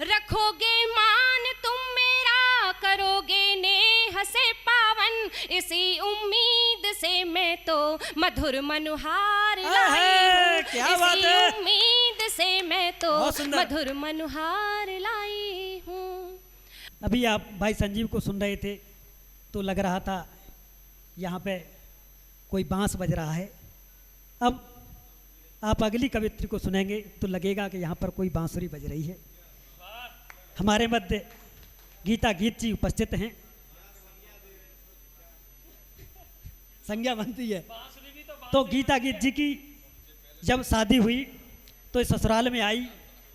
रखोगे मान तुम मेरा, करोगे नेह से पावन, इसी उम्मीद से मैं तो मधुर मनुहार लाई हूँ। क्या बात है, इसी उम्मीद से मैं तो मधुर मनुहार लाई हूँ। अभी आप भाई संजीव को सुन रहे थे तो लग रहा था यहाँ पे कोई बांस बज रहा है। अब आप अगली कवित्री को सुनेंगे तो लगेगा कि यहाँ पर कोई बांसुरी बज रही है। हमारे मध्य गीता गीत जी उपस्थित हैं। संज्ञा बनती है तो गीता गीत जी की जब शादी हुई तो इस ससुराल में आई,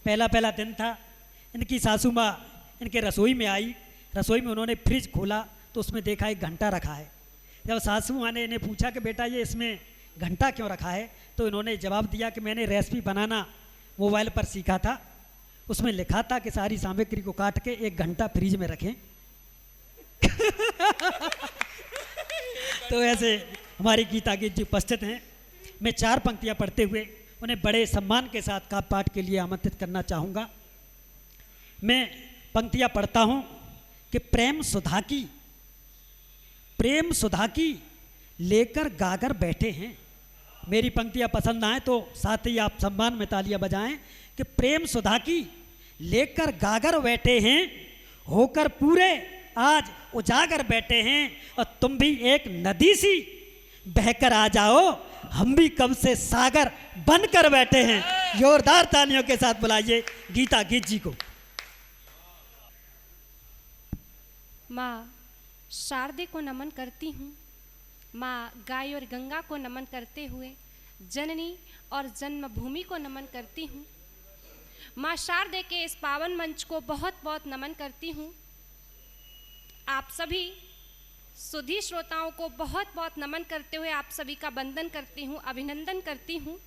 पहला दिन था। इनकी सासू माँ इनके रसोई में आई, रसोई में उन्होंने फ्रिज खोला तो उसमें देखा एक घंटा रखा है। जब सासू माँ ने इन्हें पूछा कि बेटा ये इसमें घंटा क्यों रखा है, तो इन्होंने जवाब दिया कि मैंने रेसिपी बनाना मोबाइल पर सीखा था, उसमें लिखा था कि सारी सामग्री को काट के एक घंटा फ्रिज में रखें। तो ऐसे हमारी गीता गीत जी उपस्थित हैं। मैं 4 पंक्तियाँ पढ़ते हुए उन्हें बड़े सम्मान के साथ काव्य पाठ के लिए आमंत्रित करना चाहूँगा। मैं पंक्तियाँ पढ़ता हूँ कि प्रेम सुधा की लेकर गागर बैठे हैं। मेरी पंक्तियाँ पसंद आए तो साथ ही आप सम्मान में तालियां बजाएं कि प्रेम सुधा की लेकर गागर बैठे हैं, होकर पूरे आज उजागर बैठे हैं, और तुम भी एक नदी सी बहकर आ जाओ, हम भी कब से सागर बनकर बैठे हैं। जोरदार तालियों के साथ बुलाइए गीता गीत जी को। माँ शारदे को नमन करती हूँ। माँ गाय और गंगा को नमन करते हुए जननी और जन्मभूमि को नमन करती हूँ। माँ शारदे के इस पावन मंच को बहुत बहुत नमन करती हूँ। आप सभी सुधी श्रोताओं को बहुत बहुत नमन करते हुए आप सभी का वंदन करती हूँ, अभिनंदन करती हूँ।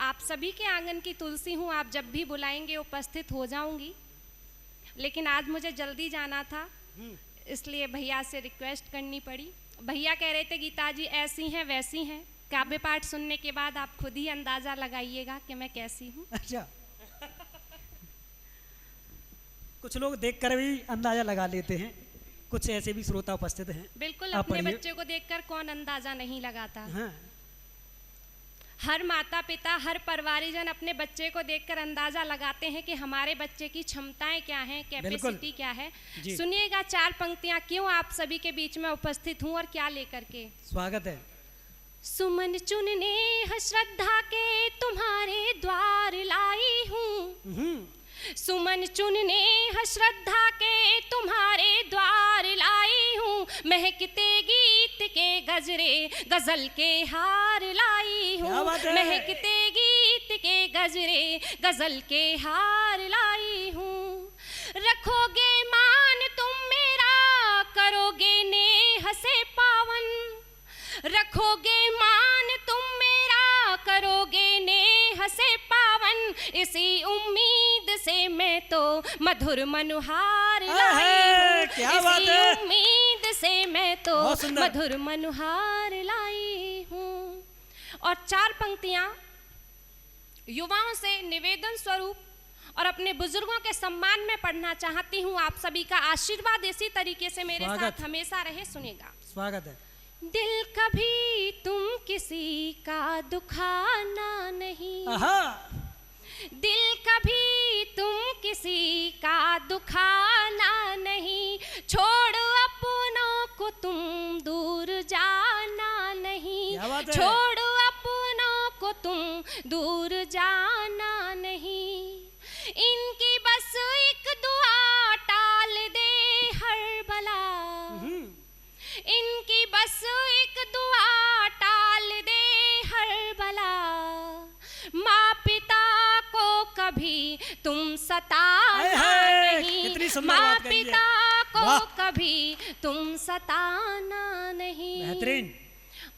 आप सभी के आंगन की तुलसी हूँ, आप जब भी बुलाएंगे उपस्थित हो जाऊंगी। लेकिन आज मुझे जल्दी जाना था, इसलिए भैया से रिक्वेस्ट करनी पड़ी। भैया कह रहे थे गीता जी ऐसी हैं वैसी हैं, काव्य पाठ सुनने के बाद आप खुद ही अंदाजा लगाइएगा कि मैं कैसी हूँ। अच्छा, कुछ लोग देखकर भी अंदाजा लगा लेते हैं, कुछ ऐसे भी श्रोता उपस्थित हैं। बिल्कुल, अपने बच्चे को देखकर कौन अंदाजा नहीं लगाता। हाँ। हर माता पिता, हर परिवारीजन अपने बच्चे को देखकर अंदाजा लगाते हैं कि हमारे बच्चे की क्षमताएं क्या हैं, कैपेसिटी क्या है। सुनिएगा 4 पंक्तियां क्यों आप सभी के बीच में उपस्थित हूं और क्या लेकर के। स्वागत है। सुमन चुनने श्रद्धा के तुम्हारे द्वार लाई हूँ, सुमन चुनने श्रद्धा के तुम्हारे द्वार लाई हूँ, महकते गीत के गजरे गजल के हार लाई हूँ, महकते गीत के गजरे गजल के हार लाई हूँ। रखोगे मान तुम मेरा, करोगे नेह से पावन, रखोगे मान तुम मेरा, करोगे नेह से पावन, इसी उम्मीद से मैं तो मधुर मनुहार लाई हूँ, इसी उम्मीद से मैं तो मधुर मनुहार लाई हूँ। और 4 पंक्तियां युवाओं से निवेदन स्वरूप और अपने बुजुर्गों के सम्मान में पढ़ना चाहती हूँ। आप सभी का आशीर्वाद इसी तरीके से मेरे साथ हमेशा रहे। सुनेगा। स्वागत है। दिल कभी तुम किसी का दुखाना नहीं, दिल कभी तुम किसी का दुखाना नहीं, छोड़ अपनों को तुम दूर जाना नहीं, छोड़ अपनों को तुम दूर जाना नहीं। इनकी बस एक दुआ टाल दे हर बला, इनकी बस एक दुआ टाल दे हर बला, माँ पिता को कभी तुम सताना नहीं, माँ पिता को कभी तुम सताना नहीं। बेहतरीन।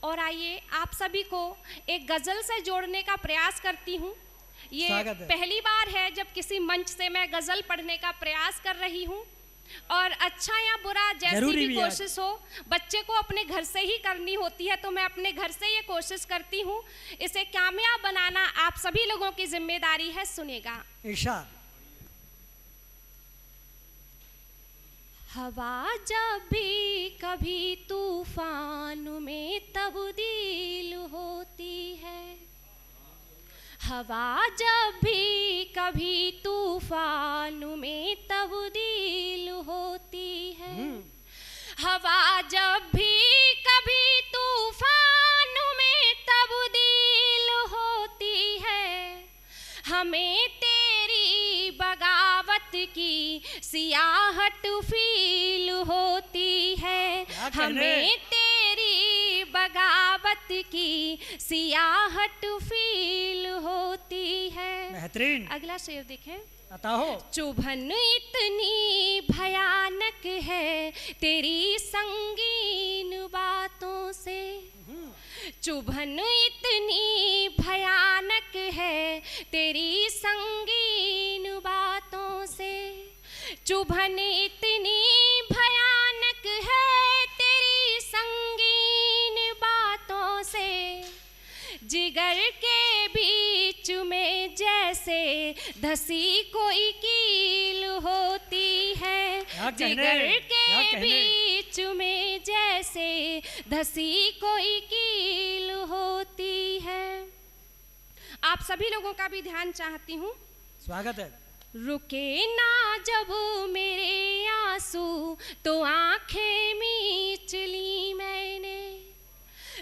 और आइए आप सभी को एक गजल से जोड़ने का प्रयास करती हूँ। ये पहली बार है जब किसी मंच से मैं गजल पढ़ने का प्रयास कर रही हूँ, और अच्छा या बुरा जैसी भी कोशिश हो, बच्चे को अपने घर से ही करनी होती है, तो मैं अपने घर से ये कोशिश करती हूँ। इसे कामयाब बनाना आप सभी लोगों की जिम्मेदारी है। सुनेगा। इरशाद। हवा जब भी कभी तूफान में तब्दील होती है, हवा जब भी कभी तूफान में तब्दील होती है, हवा जब भी कभी तूफान में तब्दील होती है, हमें तेरी बगावत की सियाहत फील होती है, हमें तेरी बगावत की सियाहत फील होती है। बेहतरीन। अगला शेर देखें। बताओ। चुभन इतनी भयानक है तेरी संगीन बातों से, चुभन इतनी भयानक है तेरी संगीन बातों से, चुभन इतनी भयानक है तेरी संगीन बातों से, जिगर के बीच में जैसे धसी कोई कील होती है, जिगर के बीच में जैसे धसी कोई कील होती है। आप सभी लोगों का भी ध्यान चाहती हूँ। स्वागत है। रुके ना जब मेरे आंसू तो आंखें मीच ली मैंने,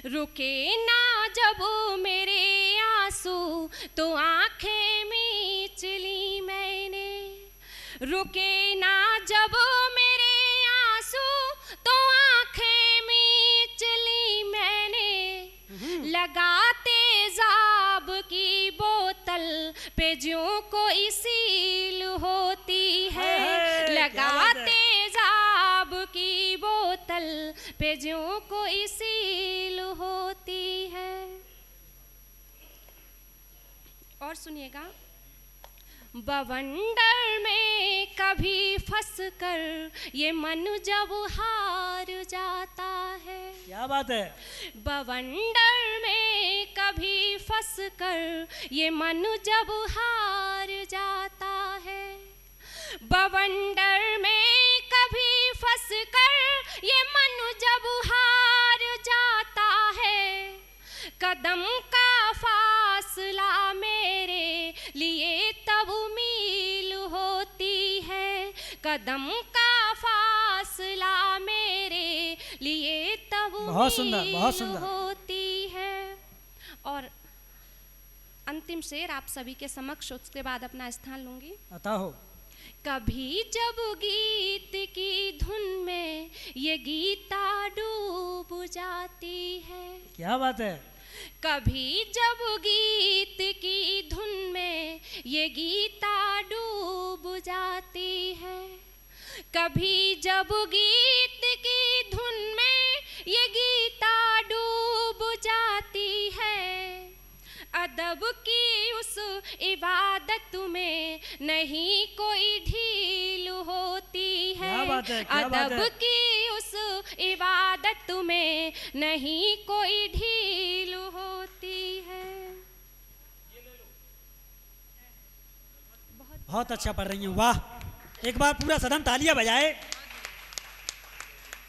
रुके ना जब मेरे आंसू तो आंखें मीच ली मैंने, रुके ना जब मेरे आंसू तो आंखें मीच ली मैंने, लगा तेजाब की बोतल पे ज्यों कोई सील होती है, लगा तेजाब की बोतल पे ज्यों कोई सील होती है। और सुनिएगा। बवंडर में कभी फंस कर ये मन जब हार जाता है, क्या बात है। बवंडर में कभी फंस कर ये मन जब हार जाता है, बवंडर में कभी फंस कर ये मन जब हार जाता है, कदम का फासला मेरे लिए तब मील होती है, कदम का फासला मेरे लिए तब मील होती है। और अंतिम शेर आप सभी के समक्ष, उसके बाद अपना स्थान लूंगी। बताओ। कभी जब गीत की धुन में ये गीता डूब जाती है, क्या बात है। कभी जब गीत की धुन में ये गीता डूब जाती है, कभी जब गीत की धुन में ये गीता डूब जाती है, अदब की उस इबादत में नहीं कोई ढील होती है, अदब की उस इबादत में नहीं कोई ढील होती है। बहुत अच्छा पढ़ रही हूँ, वाह। एक बार पूरा सदन तालियां बजाए।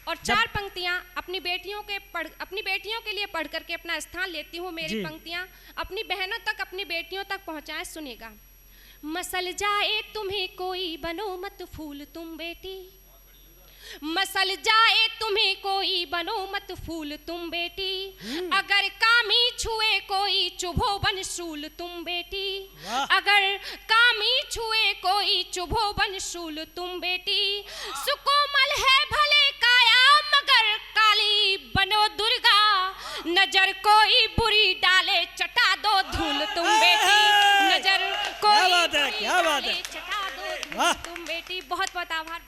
और चार पंक्तियां अपनी बेटियों के लिए पढ़ करके अपना स्थान लेती हूँ। मेरी पंक्तियां अपनी बहनों तक, अपनी बेटियों तक पहुंचाएं। सुनिएगा। मसल जाए तुम्हें कोई, बनो मत फूल तुम बेटी, मसल जाए तुम्हें कोई, बनो मत फूल तुम बेटी, अगर कामी छुए कोई, चुभो बन शूल तुम बेटी, अगर कामी छुए कोई, चुभो बन शूल तुम बेटी, सुकोमल है भले काया मगर काली बनो दुर्गा, नजर कोई बुरी डाले चटा दो धूल तुम बेटी, नजर कोई बुरी डाले चटा दो धूल तुम बेटी। बहुत बहुत आभार।